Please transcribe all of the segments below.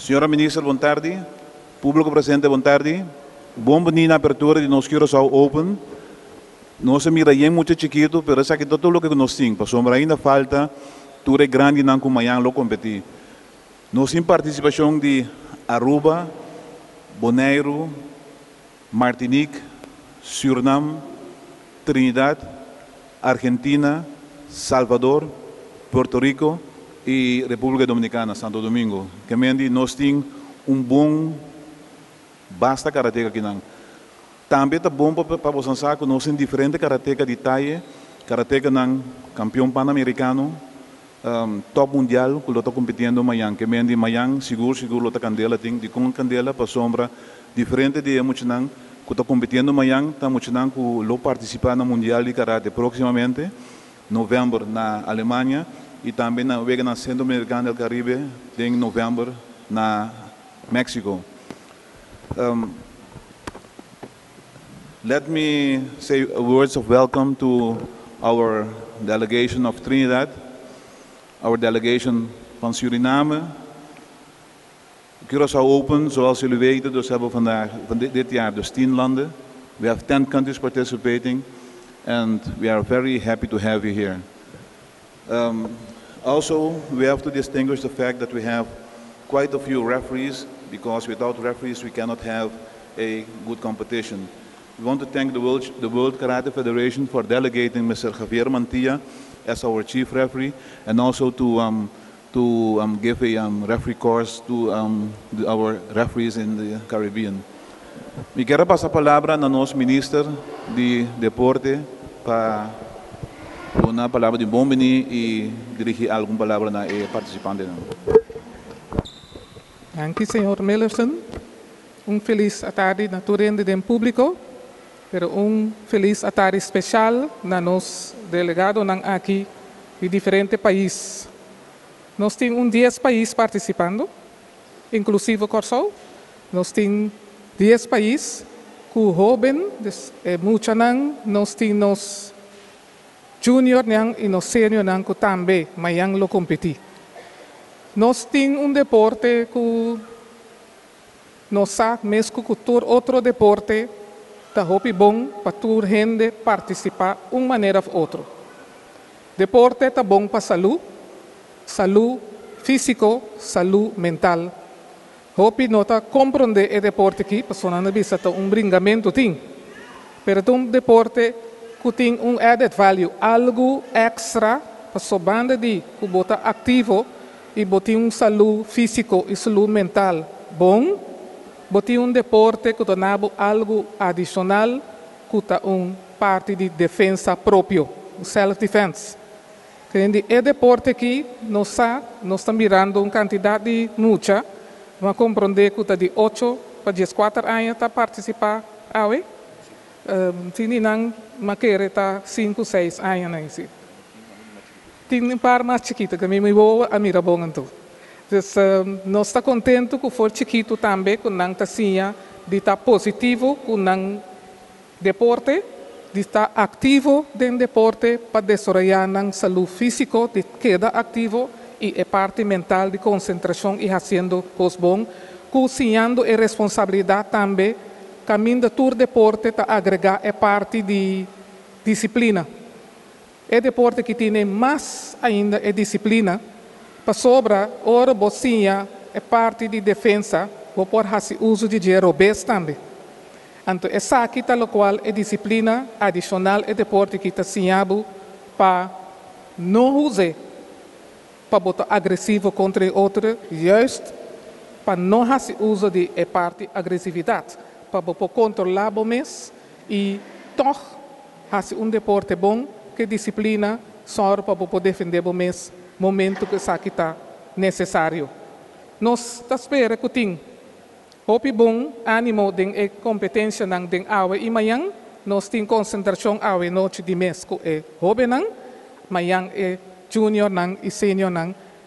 Senhora Ministra, boa tarde. Público presente, boa tarde. Bom venir na abertura de nós Curaçao Open. Nós mira bem muito chiquito, mas isso aqui todo o que nós temos. Para ainda falta, tudo é grande não como amanhã lo competir. Nós temos participação de Aruba, Bonaire, Martinique, Suriname, Trinidad, Argentina, Salvador, Puerto Rico e República Dominicana, Santo Domingo. Que nós temos bom basta karateka aqui não. Também é bom para vocês saber que nós temos diferentes karateka de taille, karateka não campeão pan-americano, top mundial, que está competindo amanhã. Que amanhã seguro está candela tem de com candela para sombra diferente de muito não que está competindo amanhã, está muito não que lo participar no mundial de karate proximamente, novembro na Alemanha e também na Vega na Centro Americano do Caribe em novembro na México. Let me say words of welcome to our delegation of Trinidad, our delegation van Suriname. Curaçao Open, zoals jullie weten, dus hebben we vandaag, dit jaar dus 10 landen. We have 10 countries participating and we are very happy to have you here. Also, we have to distinguish the fact that we have quite a few referees, because without referees we cannot have a good competition. We want to thank the World Karate Federation for delegating Mr. Javier Mantilla as our chief referee, and also to give a referee course to our referees in the Caribbean. Me quero passar a palavra na nosso ministro de deporte para dar uma palavra de bom venir e dirigir alguma palavra na participante. Dank u, senhor Millerson. Feliz tarde na turende do público, pero feliz tarde especial na nos delegado aqui de diferentes países. Nós temos 10 países participando, inclusive Curaçao. Nós temos 10 países que jovem, muito nós temos junior e nós senior que também amanhã lo competir. Nós temos deporte que nós sabemos que outro deporte está bom para toda gente participar de uma maneira ou outra. Deporte está bom para saúde físico, saúde mental. Hope nota compreender o deporte aqui, para não vista bringamento tem, pero deporte que tem added value, algo extra para sua banda de que bota ativo e botar saúde físico e saúde mental bom, botar deporte que tornava algo adicional que está parte de defesa própria, self-defense. O deporte aqui, nós estamos mirando uma quantidade de muita, vamos compreender que está de 8 para 14 anos para participar, se não, está 5, 6 anos. Tem um par mais chiquito, que me vou a mirar bom então. Então, nós estamos contentes que for chiquito também, que não está assim, de estar positivo, que não deporte, de estar ativo dentro do deporte para desenvolver a saúde física, de queda ativo e a parte mental de concentração e fazendo coisas boas, cozinhando a responsabilidade também, caminho de todo deporte para agregar a parte de disciplina. É deporte que tem mais ainda a disciplina, para sobra, ora bocinha, é parte de defesa, vou pôr fazer uso de dinheiro bem também. Então, essa aqui está qual é disciplina adicional, é deporte que está ensinado para não usar, para botar agressivo contra outro, justo para não fazer uso de parte agressividade, para controlar o mês e toch fazer deporte bom, que disciplina só para poder defender o mês, momento que isso aqui está necessário. Nós esperamos que tem bom ânimo de competência na aula e amanhã nós temos concentração aula noite de mês que é jovem, amanhã é junior e senior,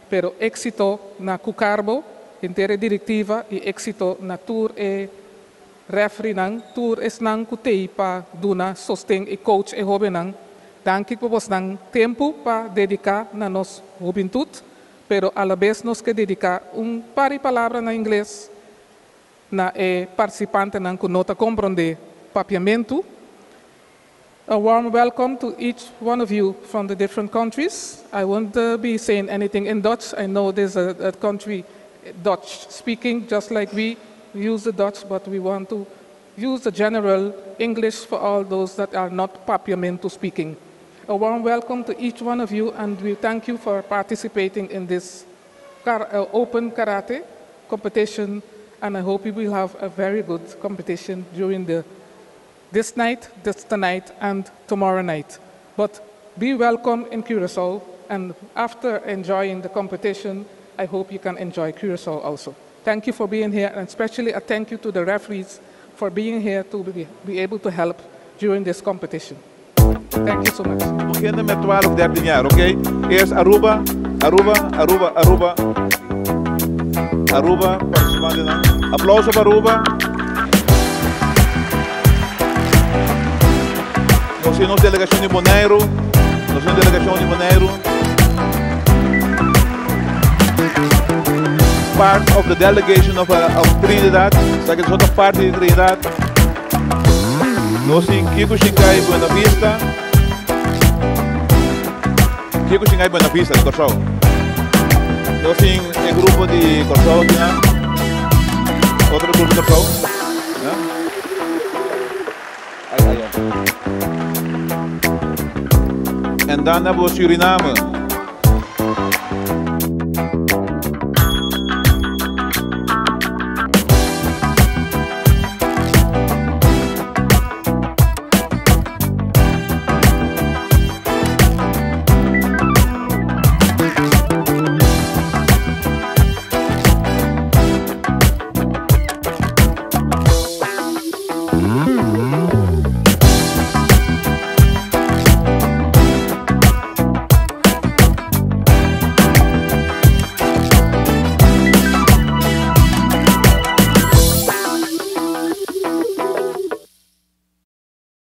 pero éxito na cucarbo, inteira diretiva e éxito na tour e referee, tour é que tem para dar sostém e coach e jovem. Danke por você tempo para dedicar na nossa juventude, pero a la vez nos que dedicar par de palavras na inglês na participante não nota compreender papiamento. A warm welcome to each one of you from the different countries. I won't be saying anything in Dutch. I know there's a country Dutch speaking, just like we use the Dutch, but we want to use the general English for all those that are not papiamento speaking. A warm welcome to each one of you, and we thank you for participating in this open karate competition, and I hope we will have a very good competition during this night, tonight, and tomorrow night. But be welcome in Curaçao, and after enjoying the competition, I hope you can enjoy Curaçao also. Thank you for being here, and especially a thank you to the referees for being here to be able to help during this competition. Thank you so much. We beginnen met 12, 13 jaar, oké? Eerst Aruba, Aruba, Aruba, Aruba. Aruba, participanten dan. Applaus op Aruba. Nós temos a delegação de Bonaire. Nós temos a delegação de Bonaire. Part of the delegation of Trinidad. Está aqui outra parte de Trinidad. Nós temos Kiko Xingai Buena Vista. Kiko Xingai Buena Vista de Curaçao. Nós temos o grupo de Curaçao. Outro grupo de Curaçao. En dan hebben we Suriname.